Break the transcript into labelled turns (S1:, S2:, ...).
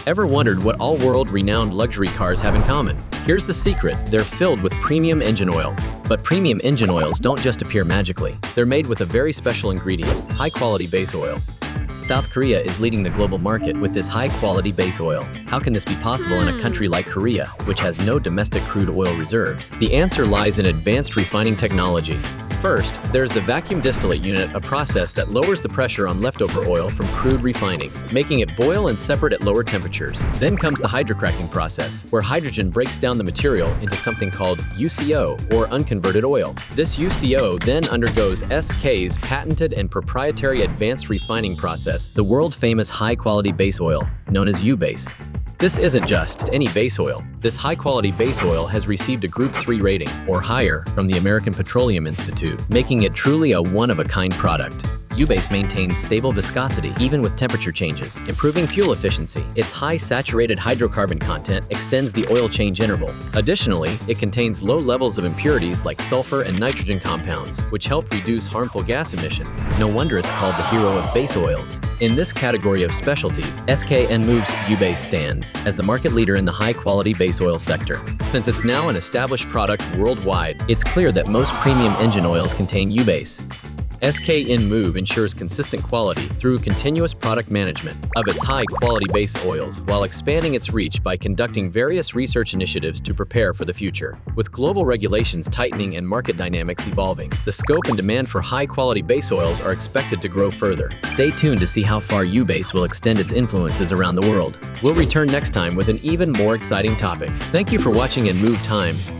S1: Ever wondered what all world-renowned luxury cars have in common? Here's the secret: they're filled with premium engine oil. But premium engine oils don't just appear magically. They're made with a very special ingredient: high-quality base oil. South Korea is leading the global market with this high-quality base oil. How can this be possible in a country like Korea, which has no domestic crude oil reserves? The answer lies in advanced refining technology. First, there's the vacuum distillate unit, a process that lowers the pressure on leftover oil from crude refining, making it boil and separate at lower temperatures. Then comes the hydrocracking process, where hydrogen breaks down the material into something called UCO, or unconverted oil. This UCO then undergoes SK's patented and proprietary advanced refining process, the world-famous high-quality base oil, known as YUBASE. This isn't just any base oil. This high-quality base oil has received a Group 3 rating, or higher, from the American Petroleum Institute, making it truly a one-of-a-kind product. YUBASE maintains stable viscosity even with temperature changes, improving fuel efficiency. Its high saturated hydrocarbon content extends the oil change interval. Additionally, it contains low levels of impurities like sulfur and nitrogen compounds, which help reduce harmful gas emissions. No wonder it's called the hero of base oils. In this category of specialties, Skenmove's YUBASE stands as the market leader in the high-quality base oil sector. Since it's now an established product worldwide, it's clear that most premium engine oils contain YUBASE. Enmove ensures consistent quality through continuous product management of its high-quality base oils while expanding its reach by conducting various research initiatives to prepare for the future. With global regulations tightening and market dynamics evolving, the scope and demand for high-quality base oils are expected to grow further. Stay tuned to see how far YUBASE will extend its influences around the world. We'll return next time with an even more exciting topic. Thank you for watching Enmove Times.